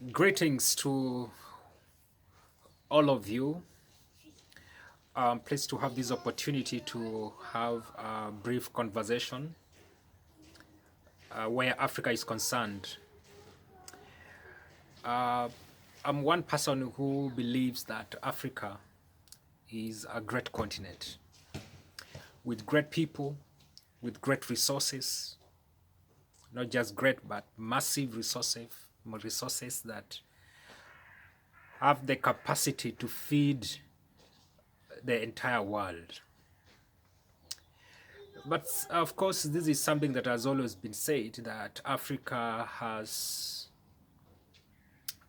Greetings to all of you. I'm pleased to have this opportunity to have a brief conversation where Africa is concerned. Uh, I'm one person who believes that Africa is a great continent with great people, with great resources, not just great, but massive resources that have the capacity to feed the entire world. But of course, this is something that has always been said, that Africa has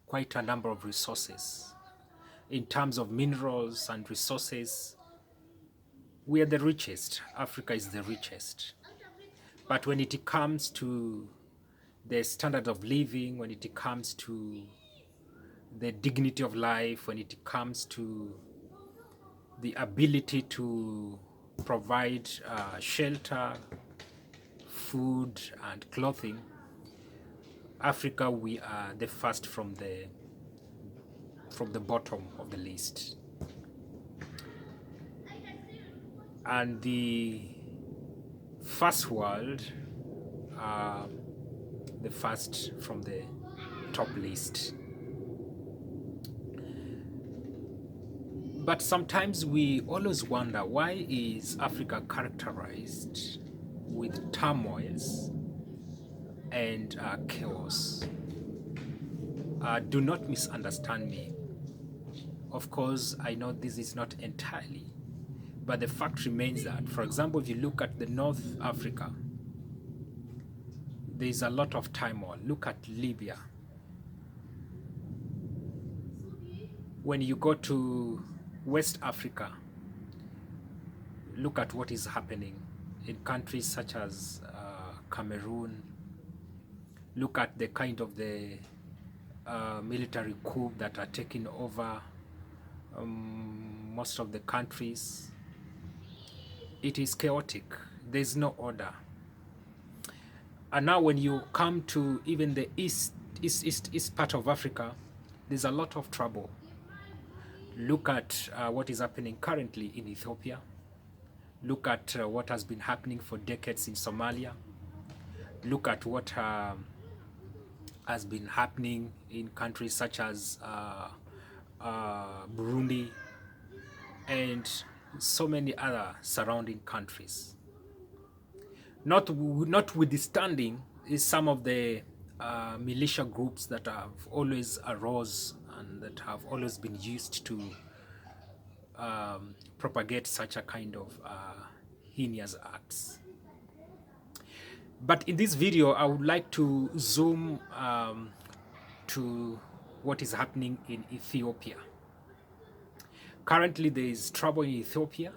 quite a number of resources. In terms of minerals and resources, we are the richest. Africa is the richest. But when it comes to the standard of living, when it comes to the dignity of life, when it comes to the ability to provide shelter, food, and clothing, Africa, we are the first from the bottom of the list. And the first world are the first from the top list. But sometimes we always wonder, why is Africa characterized with turmoils and chaos? Do not misunderstand me. Of course, I know this is not entirely, but the fact remains that, for example, if you look at the North Africa, there is a lot of turmoil. Look at Libya. When you go to West Africa, look at what is happening in countries such as Cameroon. Look at the kind of the military coup that are taking over most of the countries. It is chaotic. There's no order. And now when you come to even the east part of Africa, there's a lot of trouble. Look at what is happening currently in Ethiopia. Look at what has been happening for decades in Somalia. Look at what has been happening in countries such as Burundi and so many other surrounding countries. Notwithstanding is some of the militia groups that have always arose and that have always been used to propagate such a kind of heinous acts. But in this video, I would like to zoom to what is happening in Ethiopia. Currently, there is trouble in Ethiopia,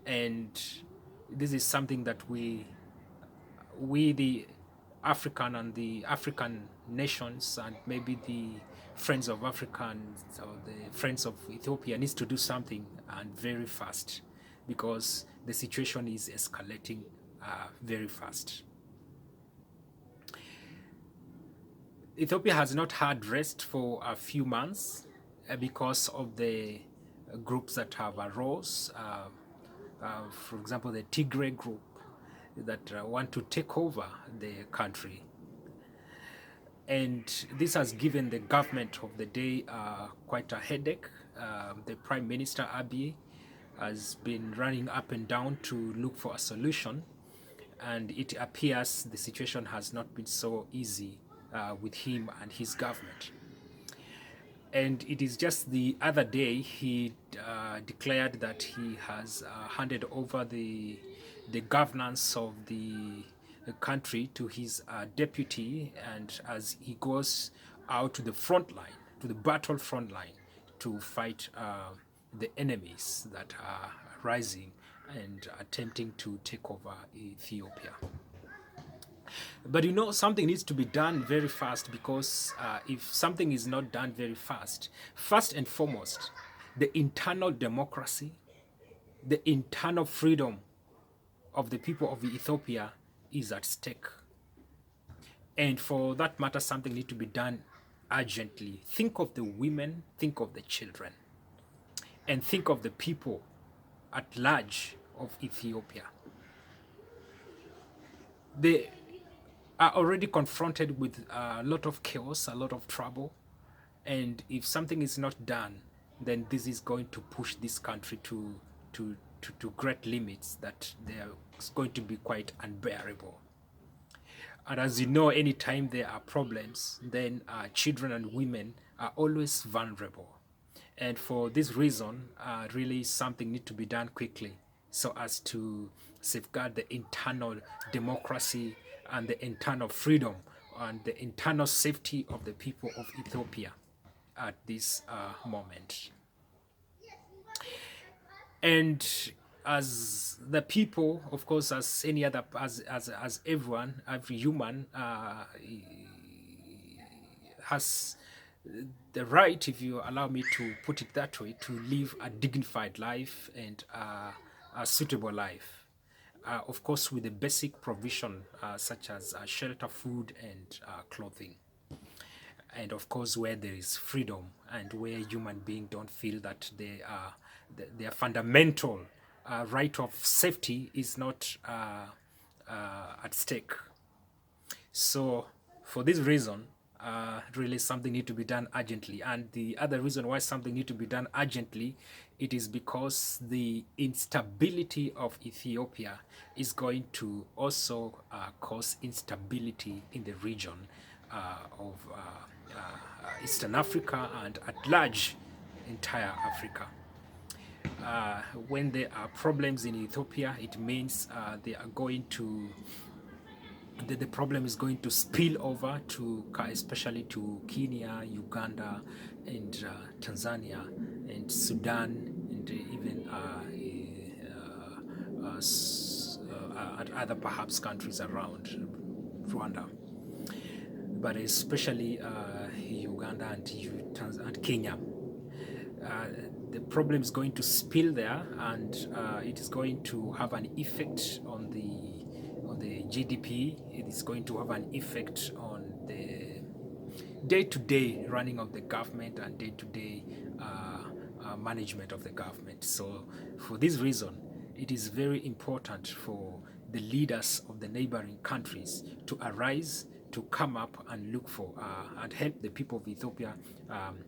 and this is something that we the African and the African nations and maybe the friends of Africans or the friends of Ethiopia needs to do something, and very fast, because the situation is escalating very fast. Ethiopia has not had rest for a few months because of the groups that have arose. For example, the Tigray group that want to take over the country. And this has given the government of the day quite a headache. The Prime Minister Abiy has been running up and down to look for a solution, and it appears the situation has not been so easy with him and his government. And it is just the other day he declared that he has handed over the governance of the country to his deputy, and as he goes out to the front line, to the battle front line, to fight the enemies that are rising and attempting to take over Ethiopia. But you know, something needs to be done very fast, because if something is not done very fast, first and foremost, the internal democracy, the internal freedom of the people of Ethiopia is at stake. And for that matter, something needs to be done urgently. Think of the women, think of the children, and think of the people at large of Ethiopia. They are already confronted with a lot of chaos, a lot of trouble, and if something is not done, then this is going to push this country to great limits that they are going to be quite unbearable. And as you know, anytime there are problems, then children and women are always vulnerable. And for this reason, really something needs to be done quickly so as to safeguard the internal democracy and the internal freedom and the internal safety of the people of Ethiopia at this moment. And as the people, of course, as any other, as everyone, every human has the right, if you allow me to put it that way, to live a dignified life and a suitable life. Of course, with the basic provision such as shelter, food, and clothing. And of course, where there is freedom and where human beings don't feel that their fundamental right of safety is not at stake. So for this reason, really something need to be done urgently. And the other reason why something need to be done urgently, it is because the instability of Ethiopia is going to also cause instability in the region of Eastern Africa and at large entire Africa. When there are problems in Ethiopia, it means they are going to the problem is going to spill over to especially to Kenya, Uganda, and Tanzania, and Sudan, and even other perhaps countries around Rwanda, but especially Uganda and Kenya. The problem is going to spill there, and it is going to have an effect on the GDP. It is going to have an effect on the day-to-day running of the government and day-to-day management of the government. So for this reason, it is very important for the leaders of the neighboring countries to arise, to come up and look for and help the people of Ethiopia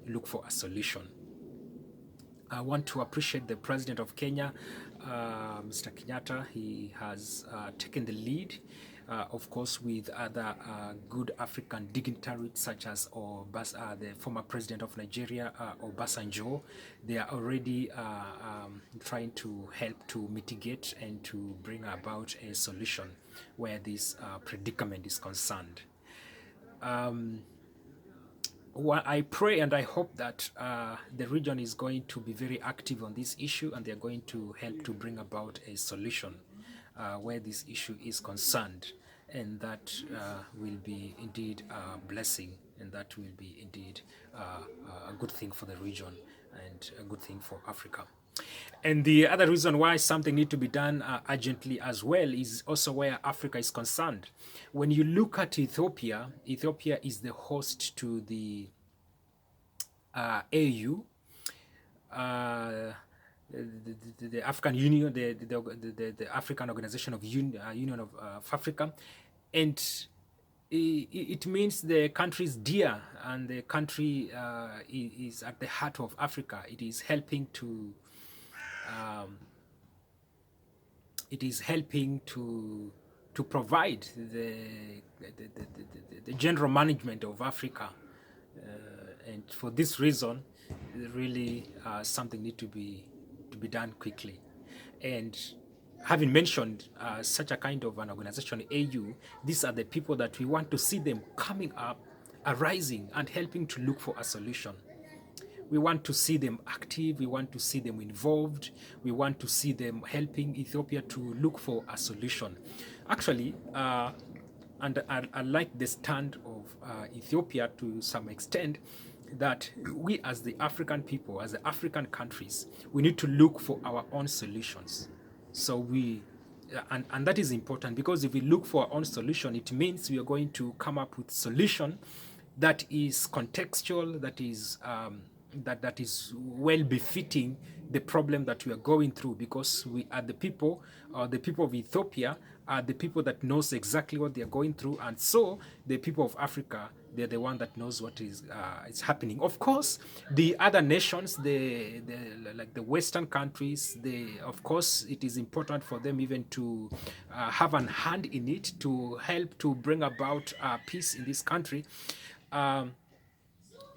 look for a solution. I want to appreciate the President of Kenya, Mr. Kenyatta. He has taken the lead, of course, with other good African dignitaries such as the former President of Nigeria, Obasanjo. They are already trying to help to mitigate and to bring about a solution where this predicament is concerned. Well, I pray and I hope that the region is going to be very active on this issue, and they're going to help to bring about a solution where this issue is concerned, and that will be indeed a blessing, and that will be indeed a good thing for the region and a good thing for Africa. And the other reason why something needs to be done urgently as well is also where Africa is concerned. When you look at Ethiopia, Ethiopia is the host to the AU, the African Union, the African Organization of Union of Africa, and it means the country is dear, and the country is at the heart of Africa. It is helping to provide the general management of Africa, and for this reason, really something needs to be done quickly. And having mentioned such a kind of an organization, AU, these are the people that we want to see them coming up, arising, and helping to look for a solution. We want to see them active, we want to see them involved, we want to see them helping Ethiopia to look for a solution. Actually, and I like the stand of Ethiopia to some extent, that we as the African people, as the African countries, we need to look for our own solutions. So and that is important, because if we look for our own solution, it means we are going to come up with solution that is contextual, that is well befitting the problem that we are going through, because we are the people of Ethiopia are the people that knows exactly what they are going through, and so the people of Africa, they're the one that knows what is happening. Of course, the other nations, like the Western countries, of course it is important for them even to have an hand in it to help to bring about peace in this country. Um,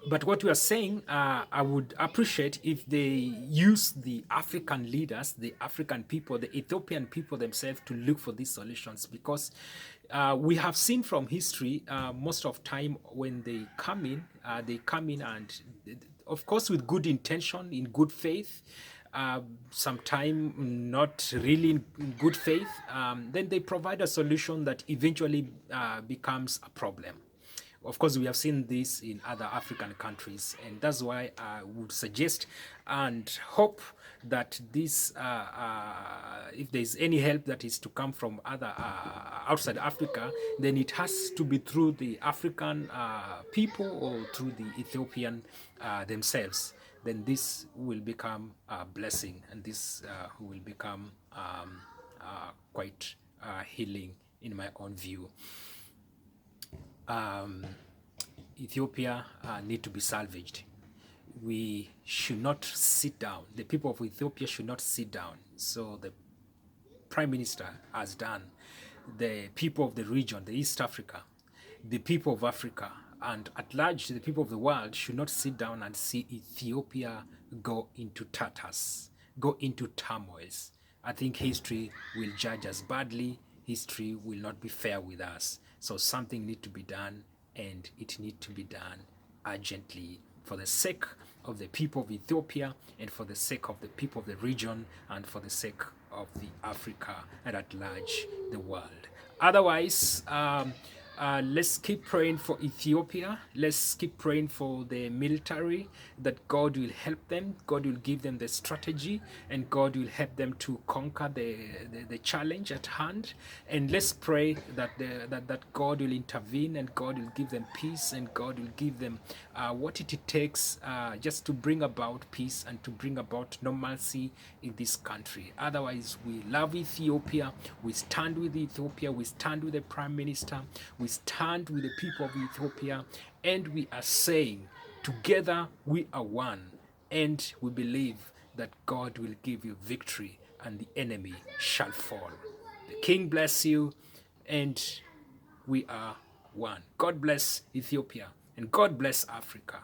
but what we are saying, I would appreciate if they use the African leaders, the African people, the Ethiopian people themselves to look for these solutions, because we have seen from history, most of time when they come in and, of course, with good intention, in good faith, sometime not really in good faith, then they provide a solution that eventually becomes a problem. Of course, we have seen this in other African countries, and that's why I would suggest and hope that if there's any help that is to come from other outside Africa, then it has to be through the African people or through the Ethiopian themselves. Then this will become a blessing, and this will become quite healing in my own view. Ethiopia need to be salvaged. We should not sit down. The people of Ethiopia should not sit down. So the Prime Minister has done. The people of the region, the East Africa, the people of Africa, and at large the people of the world should not sit down and see Ethiopia go into tatters, go into turmoils. I think history will judge us badly. History will not be fair with us. So something needs to be done, and it needs to be done urgently, for the sake of the people of Ethiopia, and for the sake of the people of the region, and for the sake of the Africa, and at large the world. Otherwise, let's keep praying for Ethiopia. Let's keep praying for the military, that God will help them, God will give them the strategy, and God will help them to conquer the challenge at hand. And let's pray that God will intervene, and God will give them peace, and God will give them what it takes just to bring about peace and to bring about normalcy in this country. Otherwise, we love Ethiopia. We stand with Ethiopia. We stand with the Prime Minister. We stand with the people of Ethiopia. And we are saying, together we are one. And we believe that God will give you victory, and the enemy shall fall. The King bless you, and we are one. God bless Ethiopia, and God bless Africa.